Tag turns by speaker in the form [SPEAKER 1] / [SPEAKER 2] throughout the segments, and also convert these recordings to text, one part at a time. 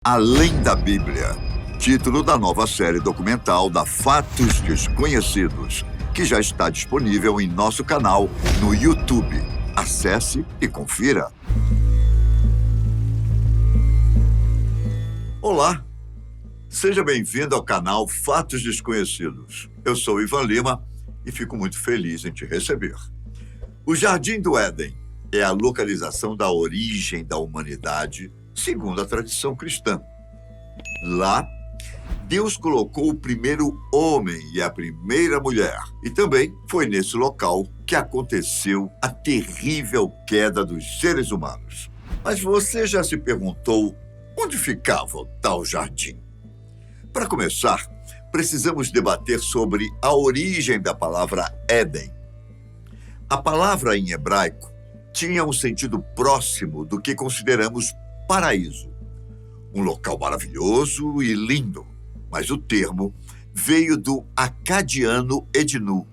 [SPEAKER 1] Além da Bíblia, título da nova série documental da Fatos Desconhecidos, que já está disponível em nosso canal no YouTube. Acesse e confira. Olá, seja bem-vindo ao canal Fatos Desconhecidos. Eu sou Ivan Lima e fico muito feliz em te receber. O Jardim do Éden é a localização da origem da humanidade, segundo a tradição cristã. Lá, Deus colocou o primeiro homem e a primeira mulher. E também foi nesse local que aconteceu a terrível queda dos seres humanos. Mas você já se perguntou onde ficava o tal jardim? Para começar, precisamos debater sobre a origem da palavra Éden. A palavra em hebraico tinha um sentido próximo do que consideramos paraíso, um local maravilhoso e lindo, mas o termo veio do acadiano Ednu,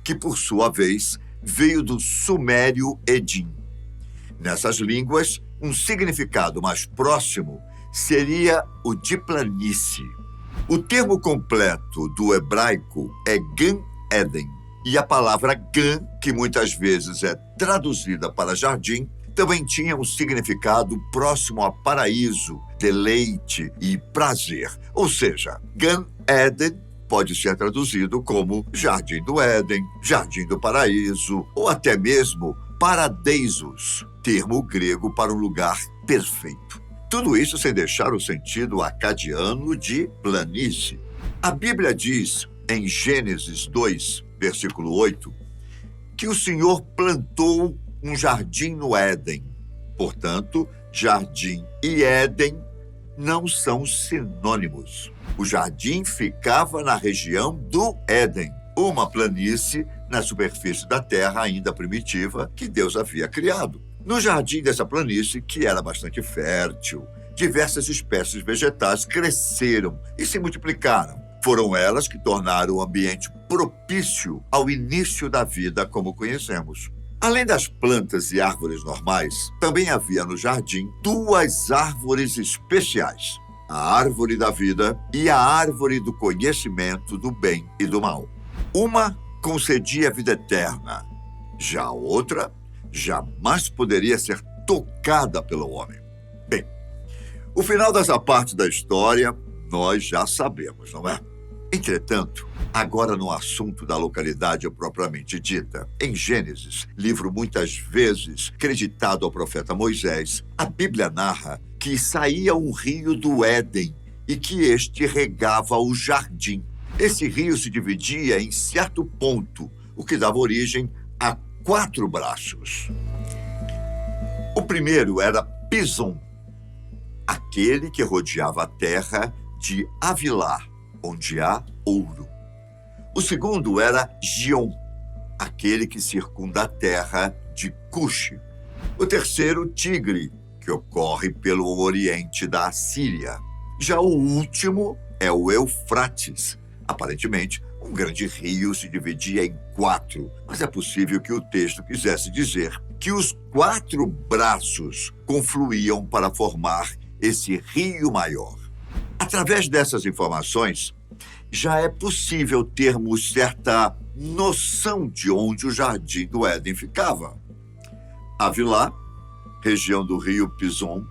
[SPEAKER 1] que por sua vez veio do sumério Edim. Nessas línguas, um significado mais próximo seria o de planície. O termo completo do hebraico é Gan Eden, e a palavra Gan, que muitas vezes é traduzida para jardim, também tinha um significado próximo a paraíso, deleite e prazer. Ou seja, Gan Eden pode ser traduzido como Jardim do Éden, Jardim do Paraíso ou até mesmo Paradeisos, termo grego para um lugar perfeito. Tudo isso sem deixar o sentido acadiano de planície. A Bíblia diz, em Gênesis 2, versículo 8, que o Senhor plantou um jardim no Éden. Portanto, jardim e Éden não são sinônimos. O jardim ficava na região do Éden, uma planície na superfície da terra ainda primitiva que Deus havia criado. No jardim dessa planície, que era bastante fértil, diversas espécies vegetais cresceram e se multiplicaram. Foram elas que tornaram o ambiente propício ao início da vida como conhecemos. Além das plantas e árvores normais, também havia no jardim duas árvores especiais: a árvore da vida e a árvore do conhecimento do bem e do mal. Uma concedia a vida eterna, já a outra jamais poderia ser tocada pelo homem. Bem, o final dessa parte da história nós já sabemos, não é? Entretanto, agora no assunto da localidade propriamente dita, em Gênesis, livro muitas vezes creditado ao profeta Moisés, a Bíblia narra que saía um rio do Éden e que este regava o jardim. Esse rio se dividia em certo ponto, o que dava origem a 4 braços. O primeiro era Pison, aquele que rodeava a terra de Havilá, onde há ouro. O segundo era Gion, aquele que circunda a terra de Cuxi. O terceiro, Tigre, que ocorre pelo oriente da Assíria. Já o último é o Eufrates. Aparentemente, um grande rio se dividia em 4, mas é possível que o texto quisesse dizer que os 4 braços confluíam para formar esse rio maior. Através dessas informações, já é possível termos certa noção de onde o Jardim do Éden ficava. Havilá, região do rio Pison,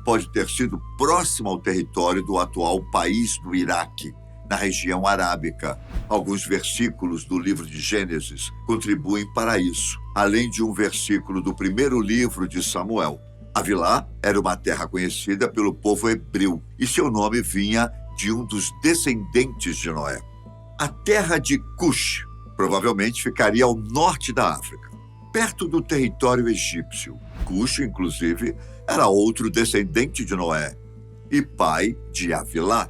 [SPEAKER 1] pode ter sido próxima ao território do atual país do Iraque, na região arábica. Alguns versículos do livro de Gênesis contribuem para isso, além de um versículo do primeiro livro de Samuel. Havilá era uma terra conhecida pelo povo hebreu e seu nome vinha de um dos descendentes de Noé. A terra de Cush provavelmente ficaria ao norte da África, perto do território egípcio. Cush, inclusive, era outro descendente de Noé e pai de Havilá.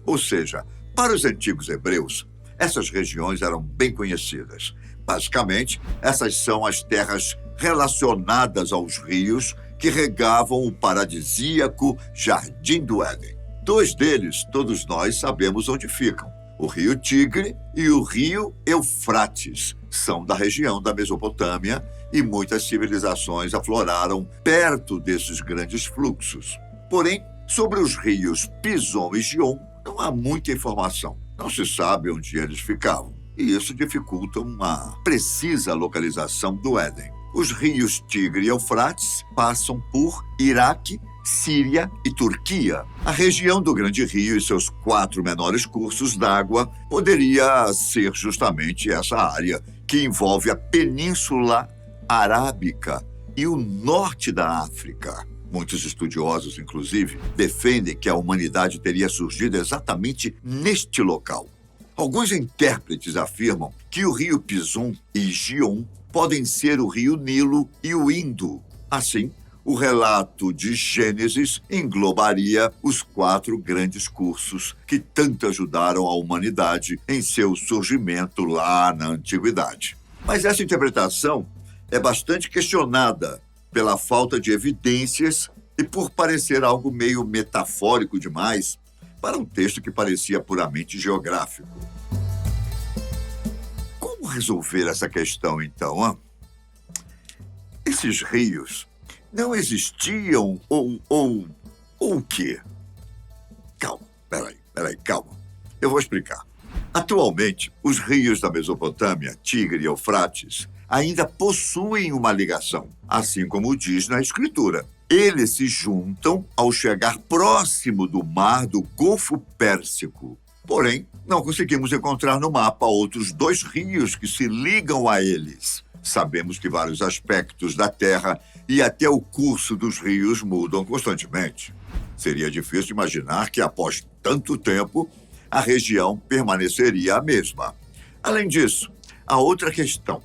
[SPEAKER 1] Ou seja, para os antigos hebreus, essas regiões eram bem conhecidas. Basicamente, essas são as terras relacionadas aos rios que regavam o paradisíaco Jardim do Éden. 2 deles, todos nós sabemos onde ficam. O rio Tigre e o rio Eufrates são da região da Mesopotâmia e muitas civilizações afloraram perto desses grandes fluxos. Porém, Sobre os rios Pison e Gion, não há muita informação. Não se sabe onde eles ficavam, e isso dificulta uma precisa localização do Éden. Os rios Tigre e Eufrates passam por Iraque, Síria e Turquia. A região do Grande Rio e seus 4 menores cursos d'água poderia ser justamente essa área que envolve a Península Arábica e o norte da África. Muitos estudiosos, inclusive, defendem que a humanidade teria surgido exatamente neste local. Alguns intérpretes afirmam que o rio Pison e Gion podem ser o rio Nilo e o Indo. Assim, o relato de Gênesis englobaria os 4 grandes cursos que tanto ajudaram a humanidade em seu surgimento lá na antiguidade. Mas essa interpretação é bastante questionada pela falta de evidências e por parecer algo meio metafórico demais para um texto que parecia puramente geográfico. Como resolver essa questão, então? Esses rios não existiam ou o quê? Calma, peraí, calma. Eu vou explicar. Atualmente, os rios da Mesopotâmia, Tigre e Eufrates, ainda possuem uma ligação, assim como diz na Escritura. Eles se juntam ao chegar próximo do mar do Golfo Pérsico. Porém, não conseguimos encontrar no mapa outros 2 rios que se ligam a eles. Sabemos que vários aspectos da Terra e até o curso dos rios mudam constantemente. Seria difícil imaginar que, após tanto tempo, a região permaneceria a mesma. Além disso, há outra questão.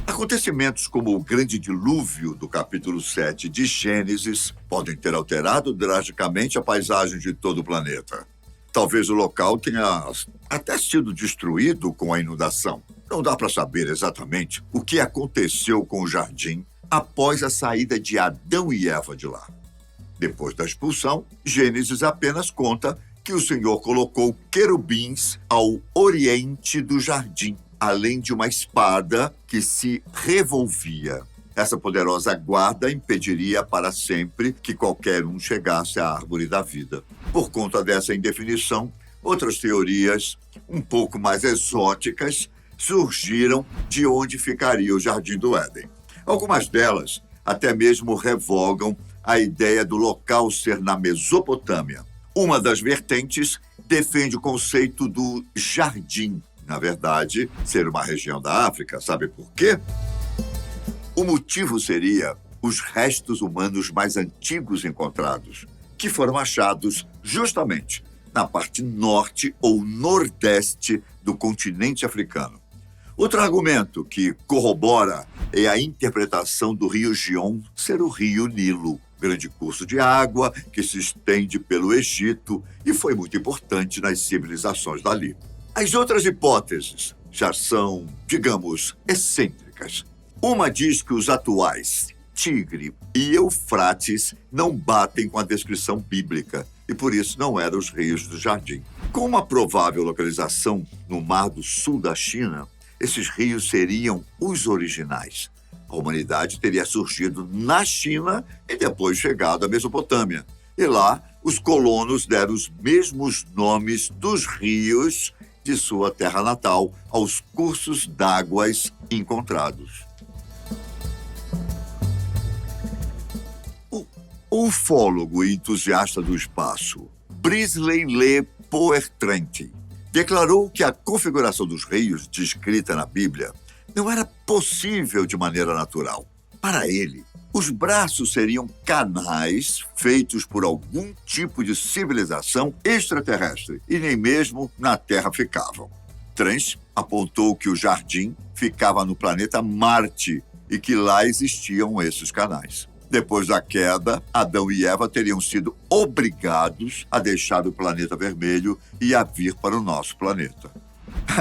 [SPEAKER 1] Acontecimentos como o grande dilúvio do capítulo 7 de Gênesis podem ter alterado drasticamente a paisagem de todo o planeta. Talvez o local tenha até sido destruído com a inundação. Não dá para saber exatamente o que aconteceu com o jardim após a saída de Adão e Eva de lá. Depois da expulsão, Gênesis apenas conta que o Senhor colocou querubins ao oriente do jardim, além de uma espada que se revolvia. Essa poderosa guarda impediria para sempre que qualquer um chegasse à árvore da vida. Por conta dessa indefinição, outras teorias, um pouco mais exóticas, surgiram de onde ficaria o Jardim do Éden. Algumas delas até mesmo revogam a ideia do local ser na Mesopotâmia. Uma das vertentes defende o conceito do jardim, na verdade, ser uma região da África. Sabe por quê? O motivo seria os restos humanos mais antigos encontrados, que foram achados justamente na parte norte ou nordeste do continente africano. Outro argumento que corrobora é a interpretação do rio Gion ser o rio Nilo, grande curso de água que se estende pelo Egito e foi muito importante nas civilizações dali. As outras hipóteses já são, digamos, excêntricas. Uma diz que os atuais Tigre e Eufrates não batem com a descrição bíblica e por isso não eram os rios do jardim. Com uma provável localização no Mar do Sul da China, esses rios seriam os originais. A humanidade teria surgido na China e depois chegado à Mesopotâmia. E lá, os colonos deram os mesmos nomes dos rios de sua terra natal aos cursos d'águas encontrados. O ufólogo e entusiasta do espaço, Brisley Le Poertrent, declarou que a configuração dos rios descrita na Bíblia não era possível de maneira natural. Para ele, os braços seriam canais feitos por algum tipo de civilização extraterrestre e nem mesmo na Terra ficavam. Trent apontou que o jardim ficava no planeta Marte e que lá existiam esses canais. Depois da queda, Adão e Eva teriam sido obrigados a deixar o planeta vermelho e a vir para o nosso planeta.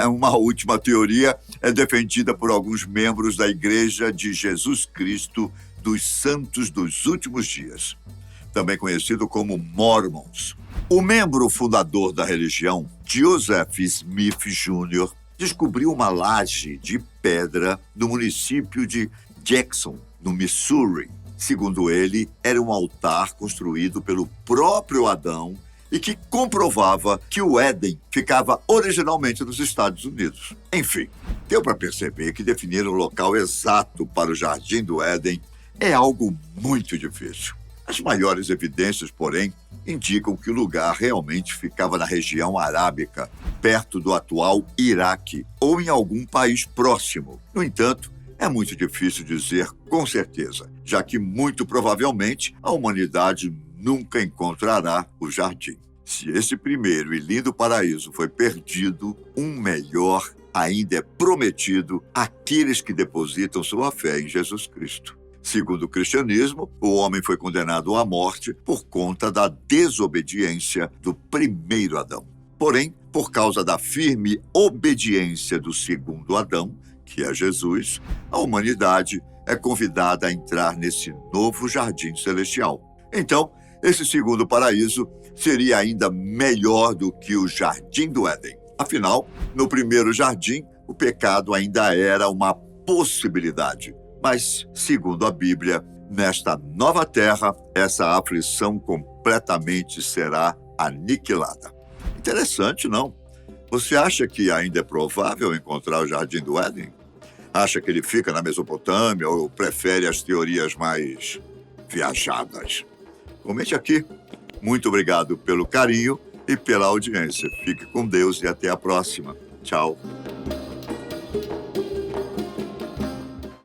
[SPEAKER 1] Uma última teoria é defendida por alguns membros da Igreja de Jesus Cristo dos Santos dos Últimos Dias, também conhecido como Mormons. O membro fundador da religião, Joseph Smith Jr., descobriu uma laje de pedra no município de Jackson, no Missouri. segundo ele, era um altar construído pelo próprio Adão e que comprovava que o Éden ficava originalmente nos Estados Unidos. Enfim, deu para perceber que definir o local exato para o Jardim do Éden é algo muito difícil. As maiores evidências, porém, indicam que o lugar realmente ficava na região arábica, perto do atual Iraque ou em algum país próximo. No entanto, é muito difícil dizer com certeza, já que muito provavelmente a humanidade nunca encontrará o jardim. Se esse primeiro e lindo paraíso foi perdido, um melhor ainda é prometido àqueles que depositam sua fé em Jesus Cristo. Segundo o cristianismo, o homem foi condenado à morte por conta da desobediência do primeiro Adão. Porém, por causa da firme obediência do segundo Adão, que é Jesus, a humanidade é convidada a entrar nesse novo jardim celestial. Então, esse segundo paraíso seria ainda melhor do que o Jardim do Éden. Afinal, no primeiro jardim, o pecado ainda era uma possibilidade. Mas, segundo a Bíblia, nesta nova terra, essa aflição completamente será aniquilada. Interessante, não? Você acha que ainda é provável encontrar o Jardim do Éden? Acha que ele fica na Mesopotâmia ou prefere as teorias mais viajadas? Comente aqui. Muito obrigado pelo carinho e pela audiência. Fique com Deus e até a próxima. Tchau.